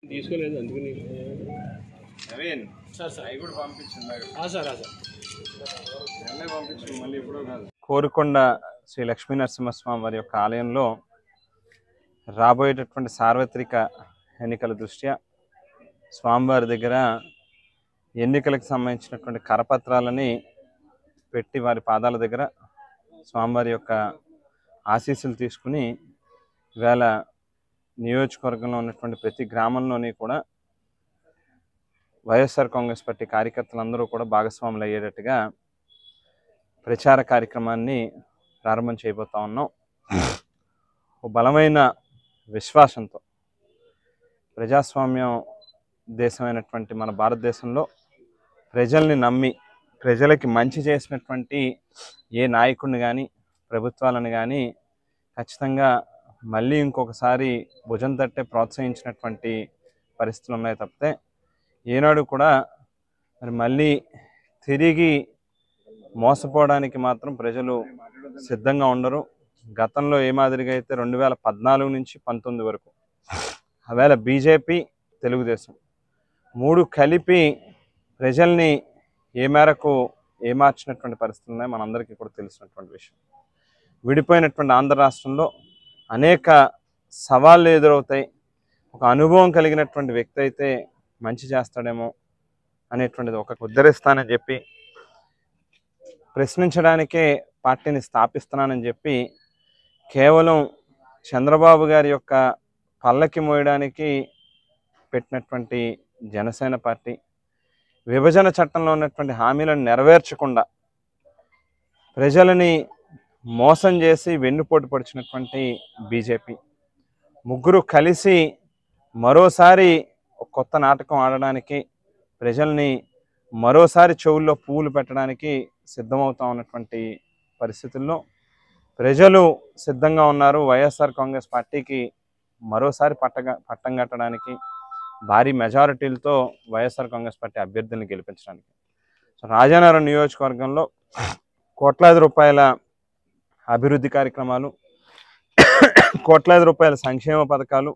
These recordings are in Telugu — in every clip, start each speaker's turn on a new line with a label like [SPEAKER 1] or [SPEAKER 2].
[SPEAKER 1] తీసుకోలేదు అందుకని నవీన్ సార్ సార్ అవి కూడా పంపించింది సార్ పంపించు మళ్ళీ ఎప్పుడో కాదు. కోరుకొండ శ్రీ లక్ష్మీ నరసింహస్వామి వారి యొక్క ఆలయంలో రాబోయేటటువంటి సార్వత్రిక ఎన్నికల దృష్ట్యా స్వామివారి దగ్గర ఎన్నికలకు సంబంధించినటువంటి కరపత్రాలని పెట్టి వారి పాదాల దగ్గర స్వామివారి యొక్క ఆశీస్సులు తీసుకుని ఇవాళ నియోజకవర్గంలో ఉన్నటువంటి ప్రతి గ్రామంలోని కూడా వైఎస్ఆర్ కాంగ్రెస్ పార్టీ కార్యకర్తలందరూ కూడా భాగస్వాములు అయ్యేటట్టుగా ప్రచార కార్యక్రమాన్ని ప్రారంభం చేయబోతా ఉన్నాం. ఒక బలమైన విశ్వాసంతో ప్రజాస్వామ్యం దేశమైనటువంటి మన భారతదేశంలో ప్రజల్ని నమ్మి ప్రజలకి మంచి చేసినటువంటి ఏ నాయకుడిని కానీ ప్రభుత్వాలను కానీ ఖచ్చితంగా మళ్ళీ ఇంకొకసారి భుజం తట్టే ప్రోత్సహించినటువంటి పరిస్థితులు ఉన్నాయి తప్పితే ఏనాడు కూడా మరి మళ్ళీ తిరిగి మోసపోవడానికి మాత్రం ప్రజలు సిద్ధంగా ఉండరు. గతంలో ఏ మాదిరిగా అయితే 2014 నుంచి 19 వరకు ఆవేళ బీజేపీ తెలుగుదేశం మూడు కలిపి ప్రజల్ని ఏ మేరకు ఏమార్చినటువంటి పరిస్థితులు ఉన్నాయి మనందరికీ కూడా తెలిసినటువంటి విషయం. విడిపోయినటువంటి ఆంధ్ర రాష్ట్రంలో అనేక సవాళ్ళు ఎదురవుతాయి. ఒక అనుభవం కలిగినటువంటి వ్యక్తి అయితే మంచి చేస్తాడేమో అనేటువంటిది ఒక ఉద్ధరిస్తానని చెప్పి ప్రశ్నించడానికే పార్టీని స్థాపిస్తున్నానని చెప్పి కేవలం చంద్రబాబు గారి యొక్క పల్లకి మోయడానికి పెట్టినటువంటి జనసేన పార్టీ విభజన చట్టంలో ఉన్నటువంటి హామీలను నెరవేర్చకుండా ప్రజలని మోసం చేసి వెన్నుపోటు పొడిచినటువంటి బీజేపీ ముగ్గురు కలిసి మరోసారి ఒక కొత్త నాటకం ఆడడానికి ప్రజల్ని మరోసారి చెవుల్లో పువ్వులు పెట్టడానికి సిద్ధమవుతా ఉన్నటువంటి పరిస్థితుల్లో ప్రజలు సిద్ధంగా ఉన్నారు. వైఎస్ఆర్ కాంగ్రెస్ పార్టీకి మరోసారి పట్టం కట్టడానికి భారీ మెజారిటీలతో వైఎస్ఆర్ కాంగ్రెస్ పార్టీ అభ్యర్థులను గెలిపించడానికి. సో రాజానగరం నియోజకవర్గంలో కోట్లాది రూపాయల అభివృద్ధి కార్యక్రమాలు, కోట్లాది రూపాయల సంక్షేమ పథకాలు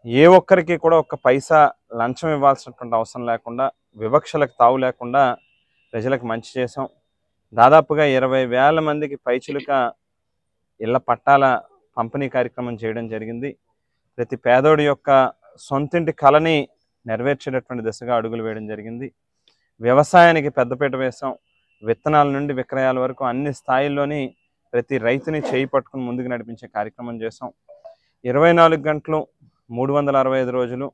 [SPEAKER 1] ఏ ఒక్కరికి కూడా ఒక్క పైసా లంచం ఇవ్వాల్సినటువంటి అవసరం లేకుండా వివక్షలకు తావు లేకుండా ప్రజలకు మంచి చేసాం. దాదాపుగా 20,000 మందికి పైచిలుక ఇళ్ల పట్టాల పంపిణీ కార్యక్రమం చేయడం జరిగింది. ప్రతి పేదోడి యొక్క సొంతింటి కళని నెరవేర్చేటటువంటి దిశగా అడుగులు వేయడం జరిగింది. వ్యవసాయానికి పెద్దపీట వేసాం. విత్తనాల నుండి విక్రయాల వరకు అన్ని స్థాయిల్లోని ప్రతి రైతుని చేయి పట్టుకుని ముందుకు నడిపించే కార్యక్రమం చేసాం. 24 గంటలు 365 రోజులు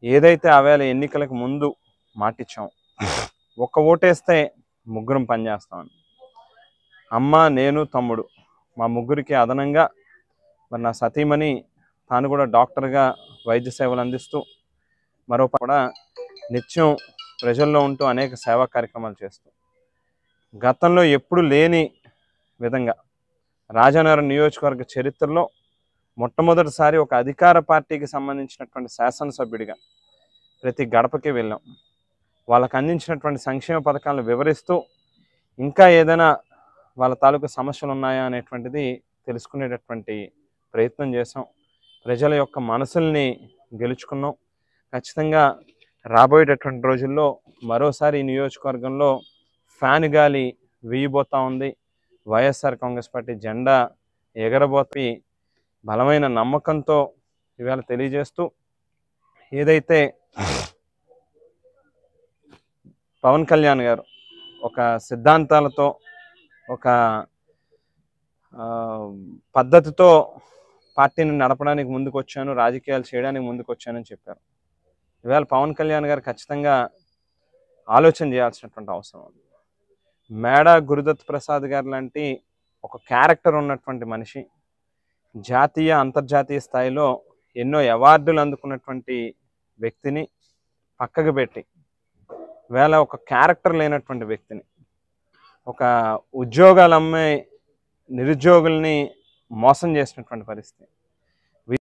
[SPEAKER 1] ఏదైతే ఆవేళ ఎన్నికలకు ముందు మాటిచ్చాం, ఒక్క ఓటేస్తే ముగ్గురం పనిచేస్తామని. అమ్మ, నేను, తమ్ముడు మా ముగ్గురికి అదనంగా మరి నా సతీమణి తాను కూడా డాక్టర్గా వైద్య సేవలు అందిస్తూ మరో కూడా నిత్యం ప్రజల్లో ఉంటూ అనేక సేవా కార్యక్రమాలు చేస్తూ గతంలో ఎప్పుడు లేని విధంగా రాజానగరం నియోజకవర్గ చరిత్రలో మొట్టమొదటిసారి ఒక అధికార పార్టీకి సంబంధించినటువంటి శాసనసభ్యుడిగా ప్రతి గడపకి వెళ్ళాం. వాళ్ళకు అందించినటువంటి సంక్షేమ పథకాలను వివరిస్తూ ఇంకా ఏదైనా వాళ్ళ తాలూకు సమస్యలు ఉన్నాయా అనేటువంటిది తెలుసుకునేటటువంటి ప్రయత్నం చేసాం. ప్రజల యొక్క మనసుల్ని గెలుచుకున్నాం. ఖచ్చితంగా రాబోయేటటువంటి రోజుల్లో మరోసారి ఈ నియోజకవర్గంలో ఫ్యాన్ గాలి వీయబోతూ ఉంది. వైఎస్ఆర్ కాంగ్రెస్ పార్టీ జెండా ఎగరబోతి బలమైన నమ్మకంతో ఇవాళ తెలియజేస్తూ ఏదైతే పవన్ కళ్యాణ్ గారు ఒక సిద్ధాంతాలతో ఒక పద్ధతితో పార్టీని నడపడానికి ముందుకు వచ్చాను, రాజకీయాలు చేయడానికి ముందుకు వచ్చానని చెప్పారు. ఇవాళ పవన్ కళ్యాణ్ గారు ఖచ్చితంగా ఆలోచన చేయాల్సినటువంటి అవసరం ఉంది. మేడా గురుదత్ ప్రసాద్ గారు లాంటి ఒక క్యారెక్టర్ ఉన్నటువంటి మనిషి, జాతీయ అంతర్జాతీయ స్థాయిలో ఎన్నో అవార్డులు అందుకున్నటువంటి వ్యక్తిని పక్కకు పెట్టి వేళ ఒక క్యారెక్టర్ లేనటువంటి వ్యక్తిని, ఒక ఉద్యోగాలు అమ్మే నిరుద్యోగుల్ని మోసం చేసినటువంటి పరిస్థితి.